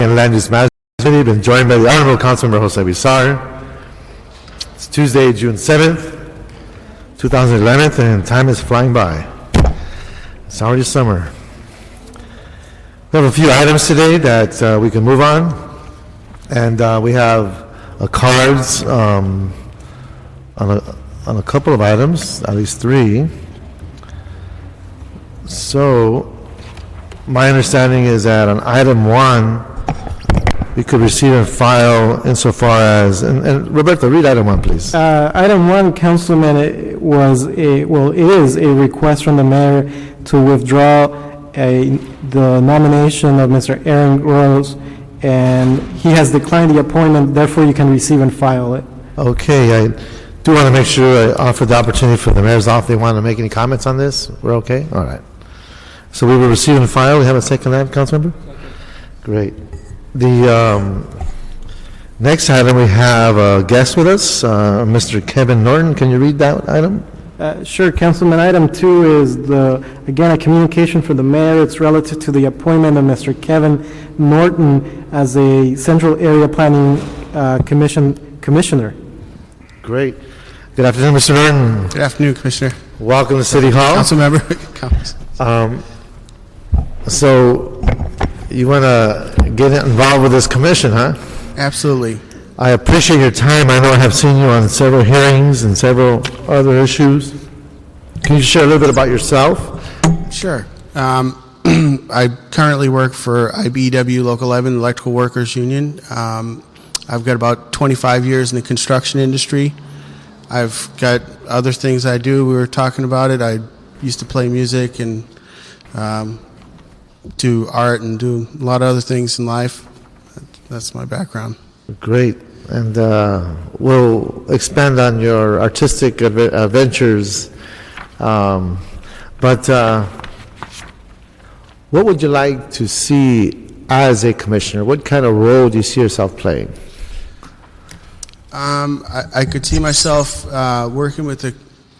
and Land Use Management Committee, been joined by the Honorable Councilmember Jose Bizarre. It's Tuesday, June 7th, 2011, and time is flying by. It's already summer. We have a few items today that we can move on, and we have cards on a couple of items, at least three. So my understanding is that on item 1, we could receive and file insofar as, and Roberto, read item 1, please. Item 1, Councilman, it is a request from the mayor to withdraw the nomination of Mr. Aaron Rose, and he has declined the appointment, therefore you can receive and file it. Okay, I do want to make sure I offer the opportunity for the mayor's office. They want to make any comments on this? We're okay? All right. So we will receive and file. We have a second item, Councilmember? Great. The next item, we have a guest with us, Mr. Kevin Norton. Can you read that item? Sure, Councilman. Item 2 is, again, a communication for the mayor. It's relative to the appointment of Mr. Kevin Norton as a Central Area Planning Commissioner. Great. Good afternoon, Mr. Norton. Good afternoon, Commissioner. Welcome to City Hall. Councilmember. So you want to get involved with this commission, huh? Absolutely. I appreciate your time. I know I have seen you on several hearings and several other issues. Can you share a little bit about yourself? Sure. I currently work for IBEW Local 11, Electrical Workers Union. I've got about 25 years in the construction industry. I've got other things I do. We were talking about it. I used to play music and do art and do a lot of other things in life. That's my background. Great. And we'll expand on your artistic ventures. But what would you like to see as a commissioner? What kind of role do you see yourself playing? I could see myself working with the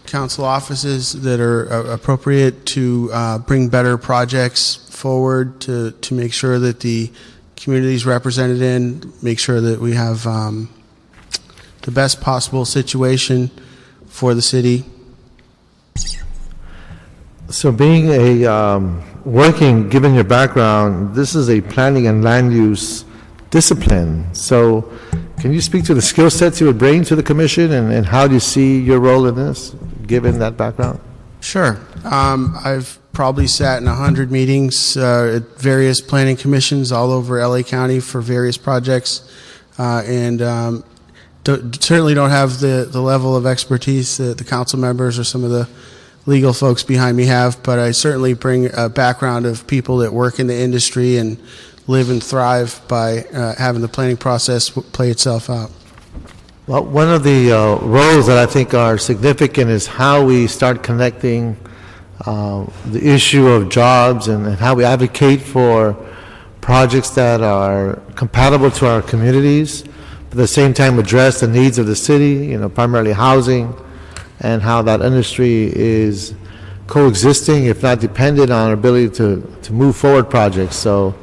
council offices that are appropriate to bring better projects forward to make sure that the community is represented in, make sure that we have the best possible situation for the city. So being given your background, this is a planning and land use discipline. So can you speak to the skill sets you would bring to the commission, and how do you see your role in this, given that background? Sure. I've probably sat in 100 meetings at various planning commissions all over LA County for various projects, and certainly don't have the level of expertise that the council members or some of the legal folks behind me have, but I certainly bring a background of people that work in the industry and live and thrive by having the planning process play itself out. Well, one of the roles that I think are significant is how we start connecting the issue of jobs and how we advocate for projects that are compatible to our communities, but at the same time address the needs of the city, primarily housing, and how that industry is coexisting, if not dependent on our ability to move forward projects. So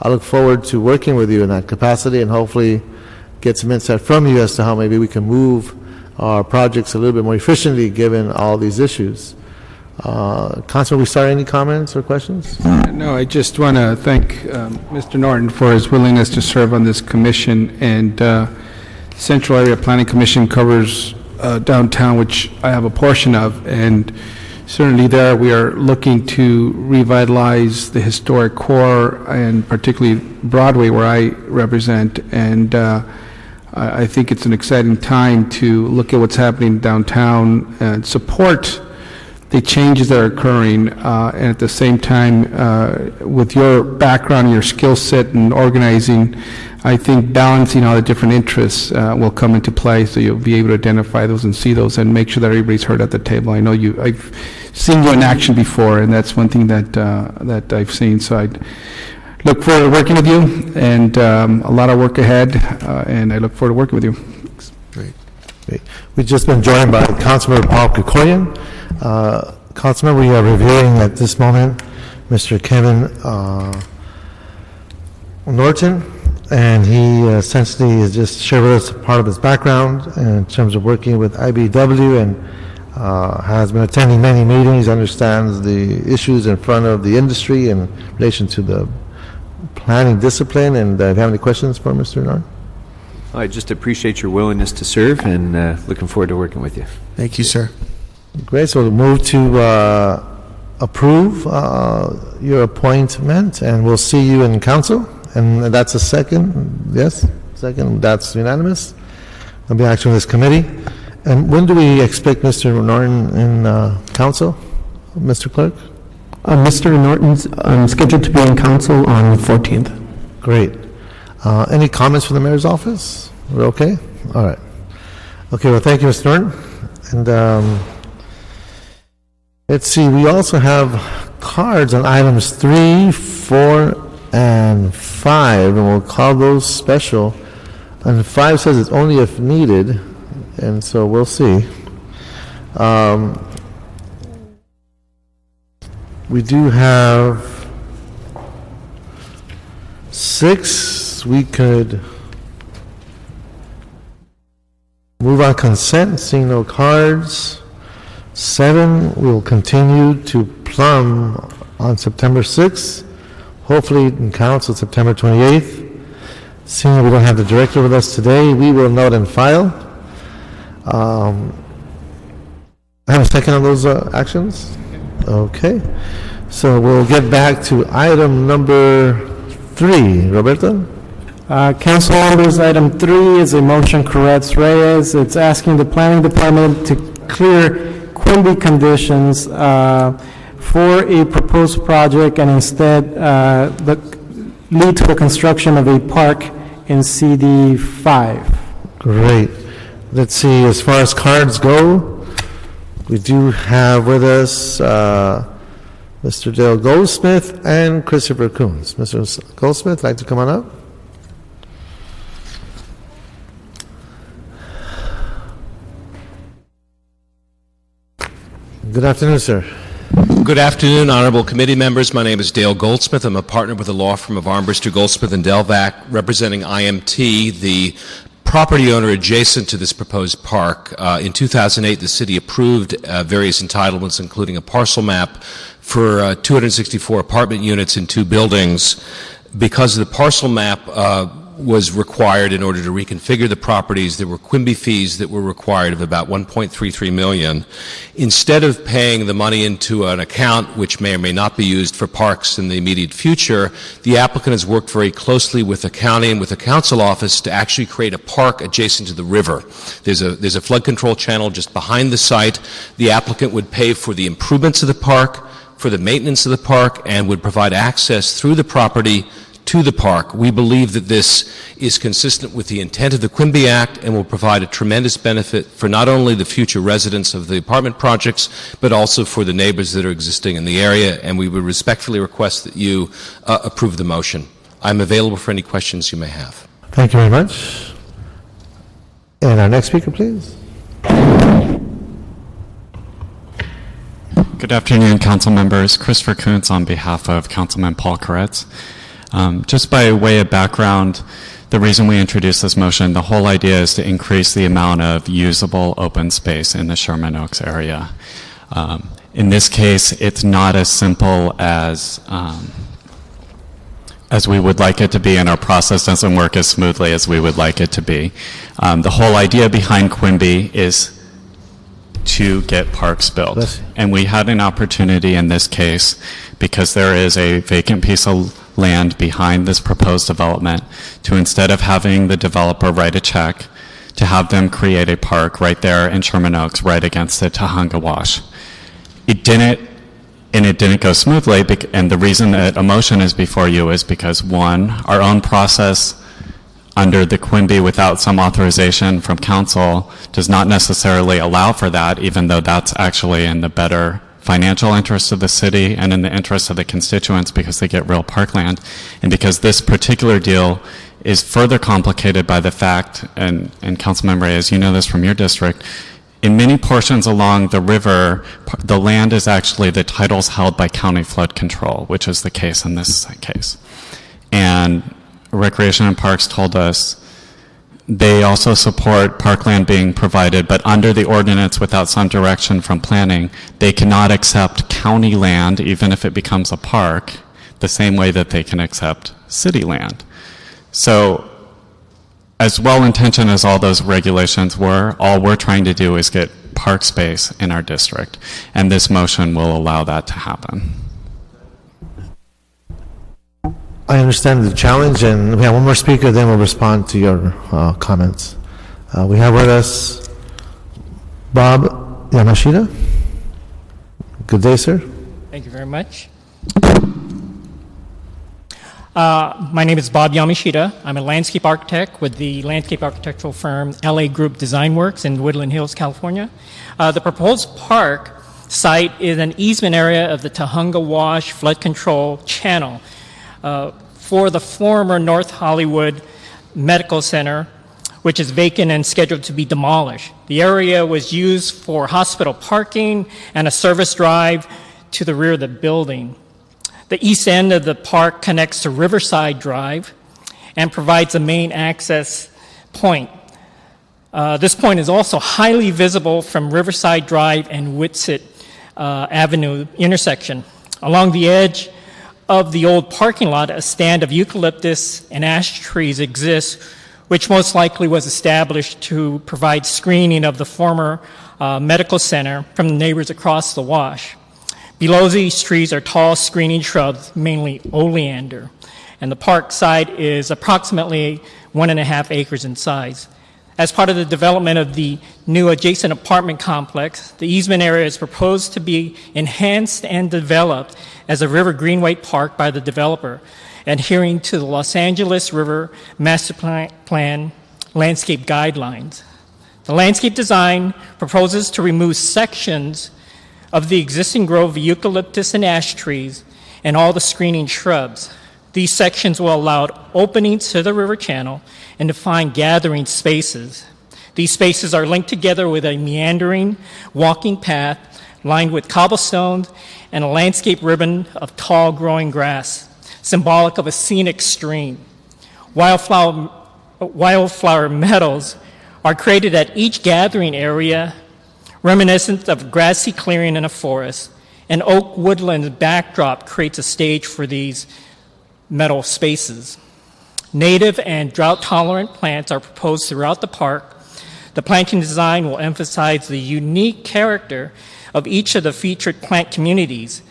I look forward to working with you in that capacity and hopefully get some insight from you as to how maybe we can move our projects a little bit more efficiently given all these issues. Councilman, we start any comments or questions? No, I just want to thank Mr. Norton for his willingness to serve on this commission. And Central Area Planning Commission covers downtown, which I have a portion of, and certainly there we are looking to revitalize the historic core, and particularly Broadway, where I represent. And I think it's an exciting time to look at what's happening downtown and support the changes that are occurring, and at the same time, with your background, your skill set in organizing, I think balancing all the different interests will come into play, so you'll be able to identify those and see those and make sure that everybody's heard at the table. I know I've seen you in action before, and that's one thing that I've seen, so I look forward to working with you, and a lot of work ahead, and I look forward to working with you. Great. We've just been joined by Councilmember Paul Krikoyan. Councilmember, we are reviewing at this moment Mr. Kevin Norton. and he essentially has just shared with us part of his background in terms of working with IBW and has been attending many meetings, understands the issues in front of the industry in relation to the planning discipline. And if you have any questions for Mr. Narn? I just appreciate your willingness to serve and looking forward to working with you. Thank you, sir. Great, so we'll move to approve your appointment, and we'll see you in council. And that's a second, yes? Second, that's unanimous. There'll be action on this committee. And when do we expect Mr. Norton in council, Mr. Clerk? Mr. Norton's scheduled to be in council on the 14th. Great. Any comments from the mayor's office? We're okay? All right. Okay, well, thank you, Mr. Norton. And let's see, we also have cards on items 3, 4, and 5, and we'll call those special. And 5 says it's only if needed, and so we'll see. We do have 6. We could move on consent, seeing no cards. 7, we'll continue to plumb on September 6th. Hopefully in council September 28th. Seeing we don't have the director with us today, we will note and file. I have a second on those actions? Okay. So we'll get back to item number 3. Roberto? Council members, item 3 is a motion Corretz Reyes. It's asking the planning department to clear Quimby conditions for a proposed project and instead lead to the construction of a park in CD 5. Great. Let's see, as far as cards go, we do have with us Mr. Dale Goldsmith and Christopher Coons. Mr. Goldsmith, like to come on up? Good afternoon, sir. Good afternoon, honorable committee members. My name is Dale Goldsmith. I'm a partner with the law firm of Armbruster, Goldsmith, and Delvac, representing IMT, the property owner adjacent to this proposed park. In 2008, the city approved various entitlements, including a parcel map for 264 apartment units in 2 buildings. Because the parcel map was required in order to reconfigure the properties, there were Quimby fees that were required of about $1.33 million. Instead of paying the money into an account which may or may not be used for parks in the immediate future, the applicant has worked very closely with the county and with the council office to actually create a park adjacent to the river. There's a flood control channel just behind the site. The applicant would pay for the improvements of the park, for the maintenance of the park, and would provide access through the property to the park. We believe that this is consistent with the intent of the Quimby Act and will provide a tremendous benefit for not only the future residents of the apartment projects, but also for the neighbors that are existing in the area, and we would respectfully request that you approve the motion. I'm available for any questions you may have. Thank you very much. And our next speaker, please. Good afternoon, council members. Christopher Kuntz on behalf of Councilman Paul Corretz. Just by way of background, the reason we introduced this motion, the whole idea is to increase the amount of usable open space in the Sherman Oaks area. In this case, it's not as simple as we would like it to be, and our process doesn't work as smoothly as we would like it to be. The whole idea behind Quimby is to get parks built. And we had an opportunity in this case, because there is a vacant piece of land behind this proposed development, to instead of having the developer write a check, to have them create a park right there in Sherman Oaks, right against the Tahunga Wash. It didn't go smoothly, and the reason that a motion is before you is because, one, our own process under the Quimby without some authorization from council does not necessarily allow for that, even though that's actually in the better financial interest of the city and in the interest of the constituents, because they get real parkland. And because this particular deal is further complicated by the fact, and Councilmember Reyes, you know this from your district, in many portions along the river, the land is actually, the title's held by county flood control, which is the case in this case. And Recreation and Parks told us they also support parkland being provided, but under the ordinance without some direction from planning, they cannot accept county land, even if it becomes a park, the same way that they can accept city land. So as well-intentioned as all those regulations were, all we're trying to do is get park space in our district, and this motion will allow that to happen. I understand the challenge, and we have one more speaker, then we'll respond to your comments. We have with us Bob Yamashita. Good day, sir. Thank you very much. My name is Bob Yamashita. I'm a landscape architect with the landscape architectural firm LA Group Design Works in Woodland Hills, California. The proposed park site is an easement area of the Tujunga Wash Flood Control Channel for the former North Hollywood Medical Center, which is vacant and scheduled to be demolished. The area was used for hospital parking and a service drive to the rear of the building. The east end of the park connects to Riverside Drive and provides a main access point. This point is also highly visible from Riverside Drive and Whitsett Avenue intersection. Along the edge of the old parking lot, a stand of eucalyptus and ash trees exists, which most likely was established to provide screening of the former medical center from the neighbors across the wash. Below these trees are tall screening shrubs, mainly oleander, and the park site is approximately 1.5 acres in size. As part of the development of the new adjacent apartment complex, the easement area is proposed to be enhanced and developed as a river greenway park by the developer, adhering to the Los Angeles River Master Plan landscape guidelines. The landscape design proposes to remove sections of the existing grove of eucalyptus and ash trees and all the screening shrubs. These sections will allow openings to the river channel and define gathering spaces. These spaces are linked together with a meandering walking path lined with cobblestones and a landscape ribbon of tall growing grass, symbolic of a scenic stream. Wildflower meadows are created at each gathering area, reminiscent of grassy clearing in a forest. An oak woodland backdrop creates a stage for these meadow spaces. Native and drought-tolerant plants are proposed throughout the park. The planting design will emphasize the unique character of each of the featured plant communities,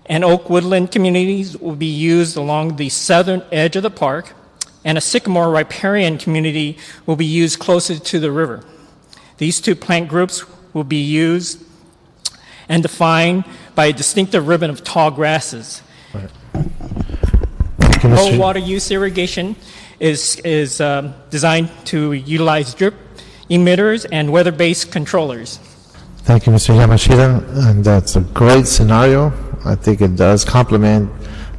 and oak woodland communities will be used along the southern edge of the park, and a sycamore riparian community will be used closer to the river. These two plant groups will be used and defined by a distinctive ribbon of tall grasses. Low water use irrigation is designed to utilize drip emitters and weather-based controllers. Thank you, Mr. Yamashita, and that's a great scenario. I think it does complement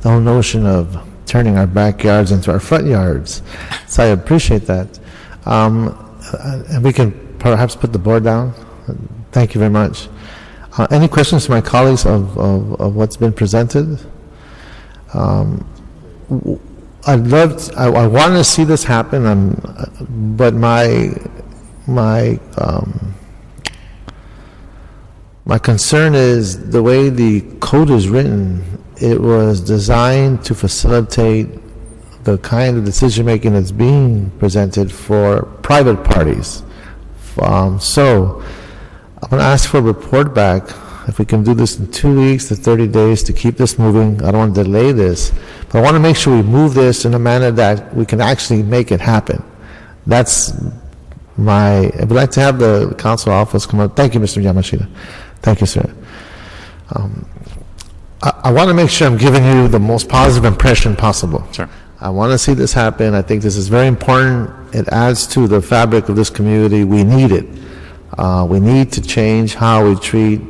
the whole notion of turning our backyards into our front yards. So I appreciate that. And we can perhaps put the board down. Thank you very much. Any questions to my colleagues of what's been presented? I want to see this happen, but my concern is the way the code is written. It was designed to facilitate the kind of decision-making that's being presented for private parties. So I'm going to ask for a report back, if we can do this in 2 weeks to 30 days to keep this moving. I don't want to delay this, but I want to make sure we move this in a manner that we can actually make it happen. That's I would like to have the council office come up. Thank you, Mr. Yamashita. Thank you, sir. I want to make sure I'm giving you the most positive impression possible. Sure. I want to see this happen. I think this is very important. It adds to the fabric of this community. We need it. We need to change how we treat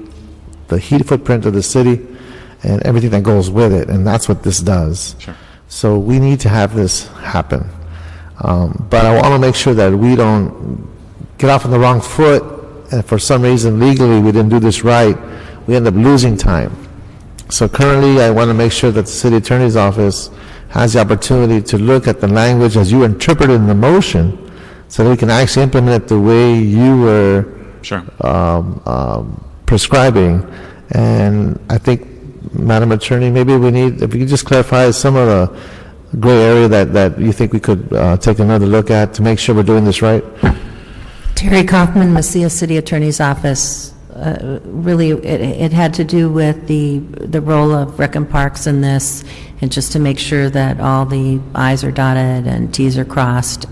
the heat footprint of the city and everything that goes with it, and that's what this does. Sure. So we need to have this happen. But I want to make sure that we don't get off on the wrong foot, and for some reason legally we didn't do this right, we end up losing time. So currently I want to make sure that the city attorney's office has the opportunity to look at the language as you interpret it in the motion, so that we can actually implement it the way you were Sure. prescribing. And I think, Madam Attorney, maybe we need, if you could just clarify some of the gray area that you think we could take another look at to make sure we're doing this right. Terry Kaufman, Mesilla City Attorney's Office. Really, it had to do with the role of Rec and Parks in this, and just to make sure that all the I's are dotted and T's are crossed,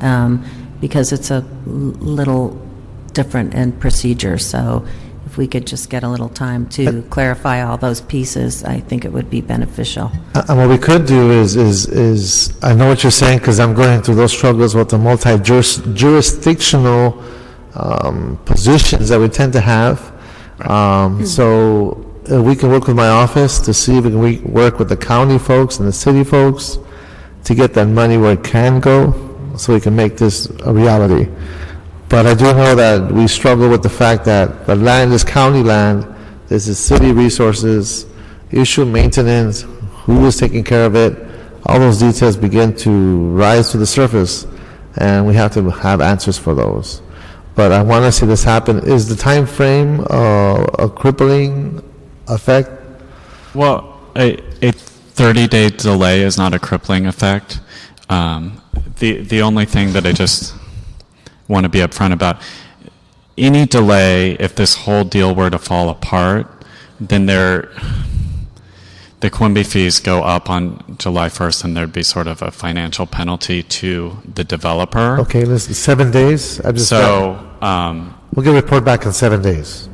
because it's a little different in procedure. So if we could just get a little time to clarify all those pieces, I think it would be beneficial. And what we could do is I know what you're saying, because I'm going through those struggles with the multi-jurisdictional positions that we tend to have. So we can work with my office to see if we can work with the county folks and the city folks to get that money where it can go, so we can make this a reality. But I do know that we struggle with the fact that the land is county land, this is city resources, issue maintenance, who is taking care of it, all those details begin to rise to the surface, and we have to have answers for those. But I want to see this happen. Is the time frame a crippling effect? Well, a 30-day delay is not a crippling effect. The only thing that I just want to be upfront about, any delay, if this whole deal were to fall apart, then the Quimby fees go up on July 1st, and there'd be sort of a financial penalty to the developer. Okay, listen, 7 days? We'll get a report back in 7 days.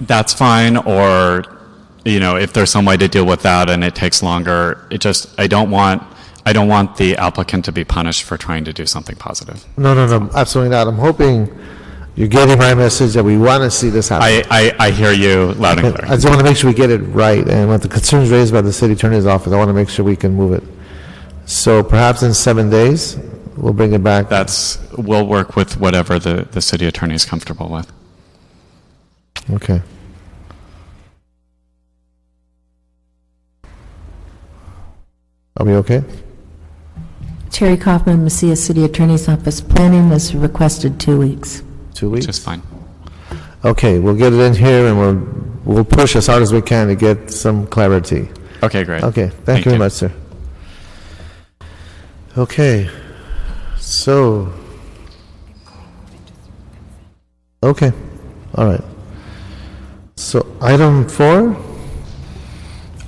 That's fine, or, if there's some way to deal with that and it takes longer, I don't want the applicant to be punished for trying to do something positive. No, absolutely not. I'm hoping you're getting my message that we want to see this happen. I hear you loud and clear. I just want to make sure we get it right, and with the concerns raised by the city attorney's office, I want to make sure we can move it. So perhaps in 7 days, we'll bring it back. We'll work with whatever the city attorney is comfortable with. Okay. Are we okay? Terry Kaufman, Mesilla City Attorney's Office. Planning has requested 2 weeks. 2 weeks? Which is fine. Okay, we'll get it in here, and we'll push as hard as we can to get some clarity. Okay, great. Okay, thank you very much, sir. Okay, so, okay, all right. So, item 4?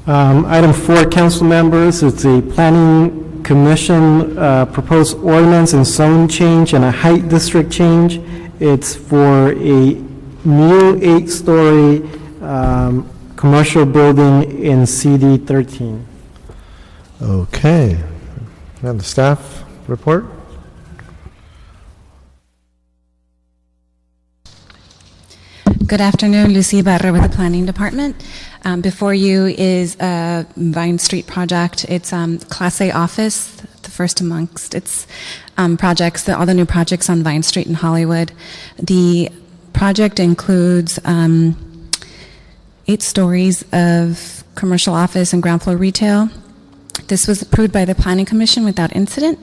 Item 4, council members, it's a planning commission proposed ordinance and zone change and a height district change. It's for a new 8-story commercial building in CD 13. Okay. And the staff report? Good afternoon, Lucy Barra with the Planning Department. Before you is a Vine Street project. It's Class A office, the first amongst its projects, all the new projects on Vine Street in Hollywood. The project includes 8 stories of commercial office and ground floor retail. This was approved by the Planning Commission without incident.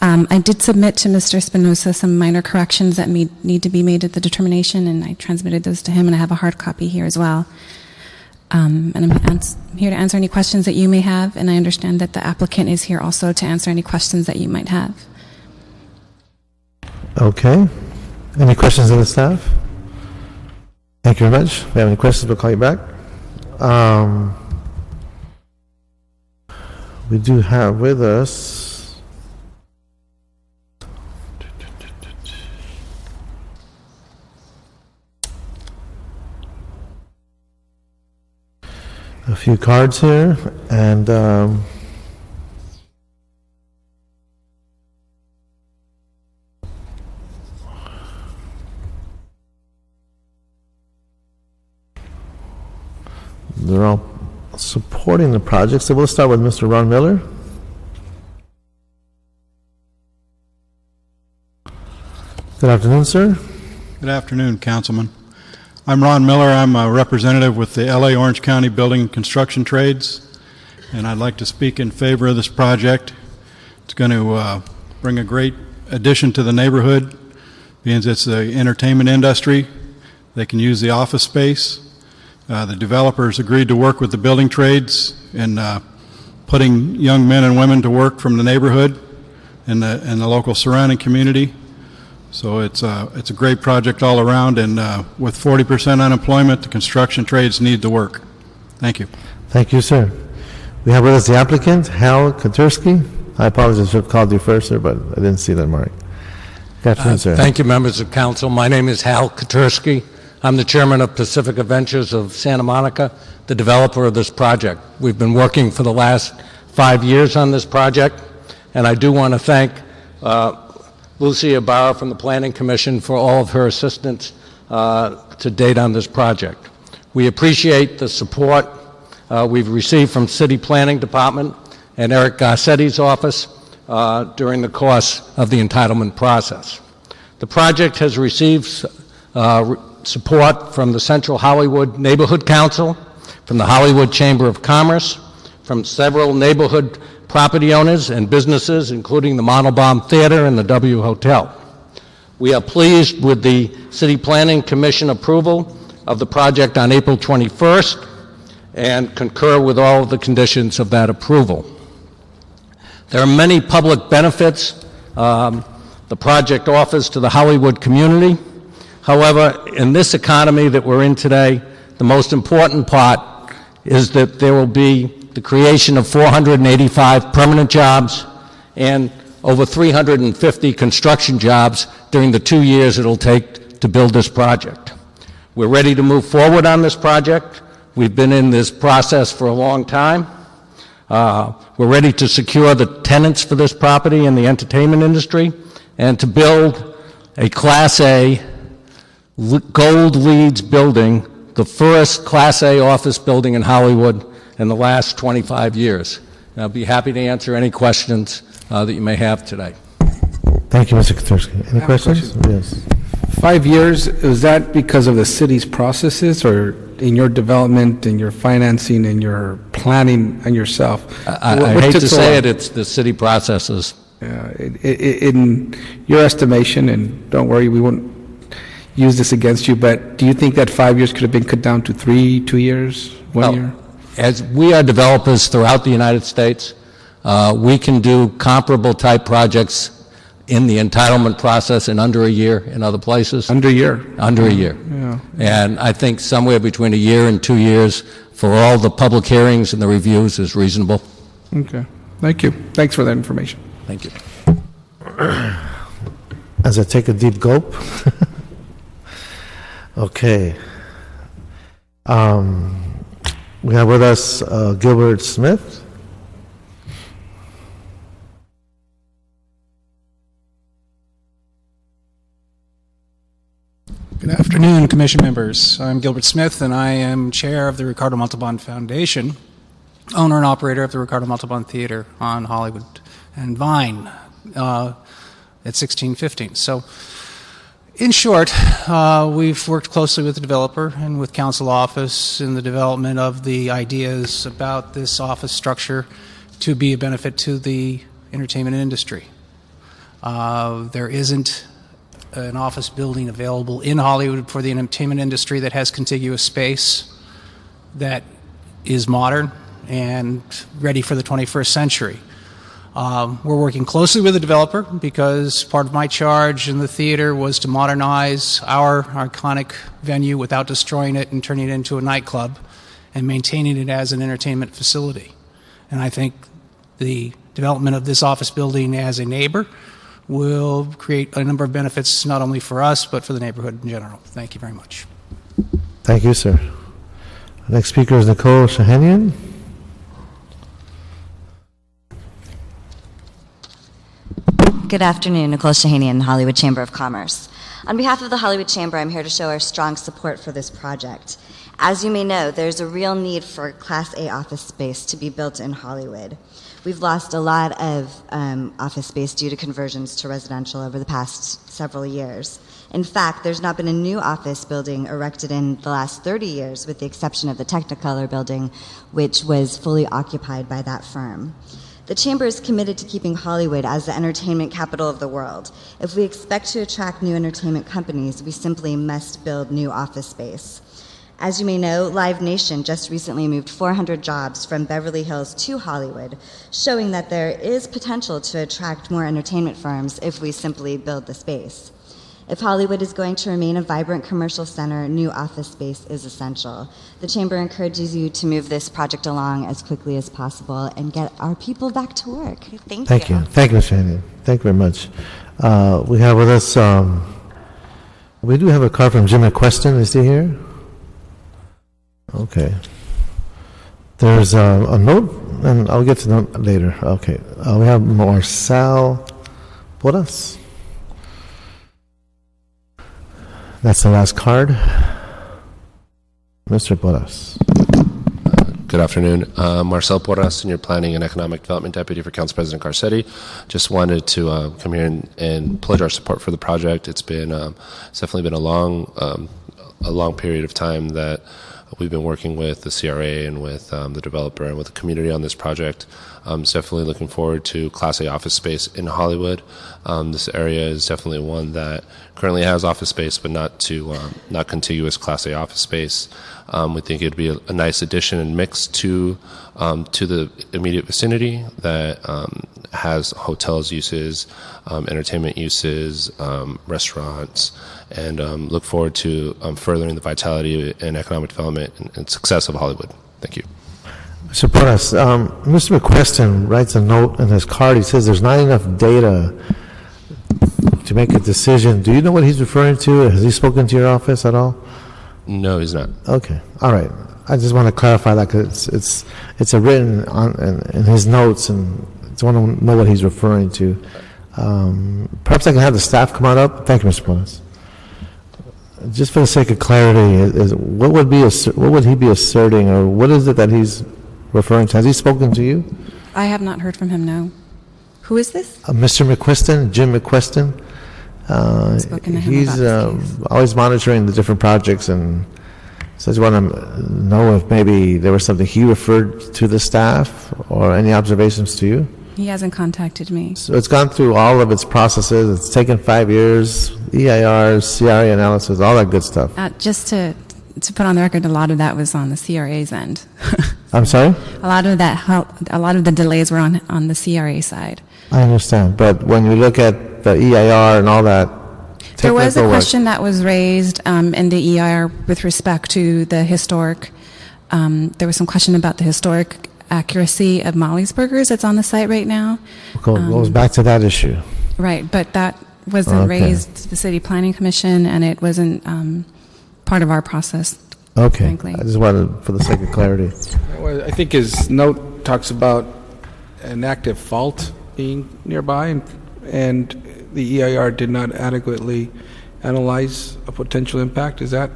I did submit to Mr. Espinosa some minor corrections that need to be made at the determination, and I transmitted those to him, and I have a hard copy here as well. And I'm here to answer any questions that you may have, and I understand that the applicant is here also to answer any questions that you might have. Okay. Any questions of the staff? Thank you very much. If you have any questions, we'll call you back. We do have with us a few cards here, and they're all supporting the project. So we'll start with Mr. Ron Miller. Good afternoon, sir. Good afternoon, Councilman. I'm Ron Miller. I'm a representative with the LA Orange County Building and Construction Trades, and I'd like to speak in favor of this project. It's going to bring a great addition to the neighborhood, because it's the entertainment industry. They can use the office space. The developers agreed to work with the building trades in putting young men and women to work from the neighborhood and the local surrounding community. So it's a great project all around, and with 40% unemployment, the construction trades need the work. Thank you. Thank you, sir. We have with us the applicant, Hal Katursky. I apologize if I called you first, sir, but I didn't see that mark. Good afternoon, sir. Thank you, members of council. My name is Hal Katursky. I'm the chairman of Pacifica Ventures of Santa Monica, the developer of this project. We've been working for the last 5 years on this project, and I do want to thank Lucy Ibarra from the Planning Commission for all of her assistance to date on this project. We appreciate the support we've received from City Planning Department and Eric Garcetti's office during the course of the entitlement process. The project has received support from the Central Hollywood Neighborhood Council, from the Hollywood Chamber of Commerce, from several neighborhood property owners and businesses, including the Montalban Theater and the W Hotel. We are pleased with the City Planning Commission approval of the project on April 21st and concur with all of the conditions of that approval. There are many public benefits the project offers to the Hollywood community. However, in this economy that we're in today, the most important part is that there will be the creation of 485 permanent jobs and over 350 construction jobs during the 2 years it'll take to build this project. We're ready to move forward on this project. We've been in this process for a long time. We're ready to secure the tenants for this property in the entertainment industry and to build a Class A Gold LEED building, the first Class A office building in Hollywood in the last 25 years. And I'll be happy to answer any questions that you may have today. Thank you, Mr. Katursky. Any questions? Yes. 5 years, is that because of the city's processes, or in your development and your financing and your planning and yourself? I hate to say it, it's the city processes. In your estimation, and don't worry, we won't use this against you, but do you think that 5 years could have been cut down to 2 years, 1 year? As we are developers throughout the United States, we can do comparable type projects in the entitlement process in under a year in other places. Under a year? Under a year. Yeah. And I think somewhere between a year and 2 years for all the public hearings and the reviews is reasonable. Okay. Thank you. Thanks for that information. Thank you. As I take a deep gulp. Okay. We have with us Gilbert Smith. Good afternoon, Commission members. I'm Gilbert Smith, and I am chair of the Ricardo Montalban Foundation, owner and operator of the Ricardo Montalban Theater on Hollywood and Vine at 1615. So, in short, we've worked closely with the developer and with council office in the development of the ideas about this office structure to be a benefit to the entertainment industry. There isn't an office building available in Hollywood for the entertainment industry that has contiguous space that is modern and ready for the 21st century. We're working closely with the developer because part of my charge in the theater was to modernize our iconic venue without destroying it and turning it into a nightclub and maintaining it as an entertainment facility. And I think the development of this office building as a neighbor will create a number of benefits not only for us but for the neighborhood in general. Thank you very much. Thank you, sir. Next speaker is Nicole Shahanian. Good afternoon, Nicole Shahanian, Hollywood Chamber of Commerce. On behalf of the Hollywood Chamber, I'm here to show our strong support for this project. As you may know, there's a real need for Class A office space to be built in Hollywood. We've lost a lot of office space due to conversions to residential over the past several years. In fact, there's not been a new office building erected in the last 30 years, with the exception of the Technicolor building, which was fully occupied by that firm. The Chamber is committed to keeping Hollywood as the entertainment capital of the world. If we expect to attract new entertainment companies, we simply must build new office space. As you may know, Live Nation just recently moved 400 jobs from Beverly Hills to Hollywood, showing that there is potential to attract more entertainment firms if we simply build the space. If Hollywood is going to remain a vibrant commercial center, new office space is essential. The Chamber encourages you to move this project along as quickly as possible and get our people back to work. Thank you. Thank you, Ms. Shannon. Thank you very much. We have with us, we do have a card from Jim McQuestion. Is he here? Okay. There's a note, and I'll get to the note later. Okay. We have Marcel Porras. That's the last card. Mr. Porras. Good afternoon. Marcel Porras, Senior Planning and Economic Development Deputy for Council President Garcetti. Just wanted to come here and pledge our support for the project. It's definitely been a long period of time that we've been working with the CRA and with the developer and with the community on this project. It's definitely looking forward to Class A office space in Hollywood. This area is definitely one that currently has office space, but not contiguous Class A office space. We think it'd be a nice addition and mix to the immediate vicinity that has hotels uses, entertainment uses, restaurants, and look forward to furthering the vitality and economic development and success of Hollywood. Thank you. Mr. Porras, Mr. McQuestion writes a note in his card. He says there's not enough data to make a decision. Do you know what he's referring to? Has he spoken to your office at all? No, he's not. Okay. All right. I just want to clarify that because it's a written in his notes, and I just want to know what he's referring to. Perhaps I can have the staff come on up. Thank you, Mr. Porras. Just for the sake of clarity, what would he be asserting, or what is it that he's referring to? Has he spoken to you? I have not heard from him, no. Who is this? Mr. McQuestion, Jim McQuestion. Spoken to him He's always monitoring the different projects, and so I just want to know if maybe there was something he referred to the staff or any observations to you. He hasn't contacted me. So it's gone through all of its processes. It's taken 5 years, EIRs, CRA analysis, all that good stuff. Just to put on the record, a lot of that was on the CRA's end. I'm sorry? A lot of the delays were on the CRA side. I understand, but when you look at the EIR and all that, there was a question that was raised in the EIR with respect to the historic. There was some question about the historic accuracy of Molly's Burgers that's on the site right now. Goes back to that issue. Right, but that wasn't raised to the City Planning Commission, and it wasn't part of our process. Okay, frankly. I just wanted, for the sake of clarity. Well, I think his note talks about an active fault being nearby, and the EIR did not adequately analyze a potential impact. Does that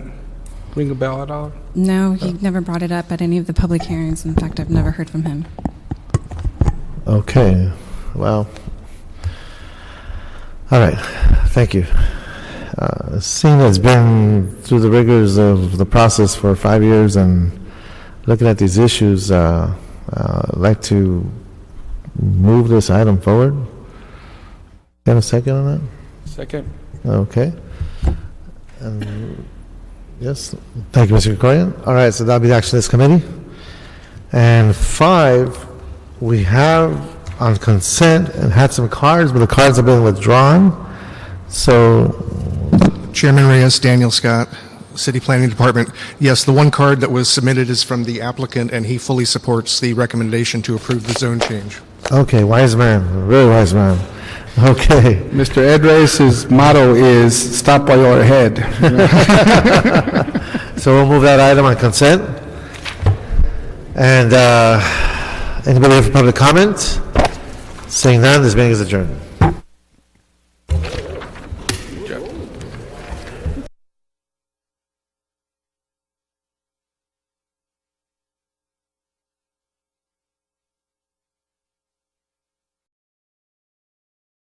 ring a bell at all? No, he never brought it up at any of the public hearings. In fact, I've never heard from him. Okay, well, all right, thank you. Seeing that it's been through the rigors of the process for 5 years and looking at these issues, I'd like to move this item forward. Got a second on that? Second. Okay. Yes, thank you, Mr. Krikoyan. All right, so that'll be the action of this committee. And 5, we have on consent and had some cards, but the cards have been withdrawn. So, Chairman Reyes, Daniel Scott, City Planning Department. Yes, the one card that was submitted is from the applicant, and he fully supports the recommendation to approve the zone change. okay, wise man, really wise man. Okay. Mr. Ed Reyes' motto is "Stop while you're ahead." So we'll move that item on consent. And anybody here for public comment? Seeing none, this meeting is adjourned.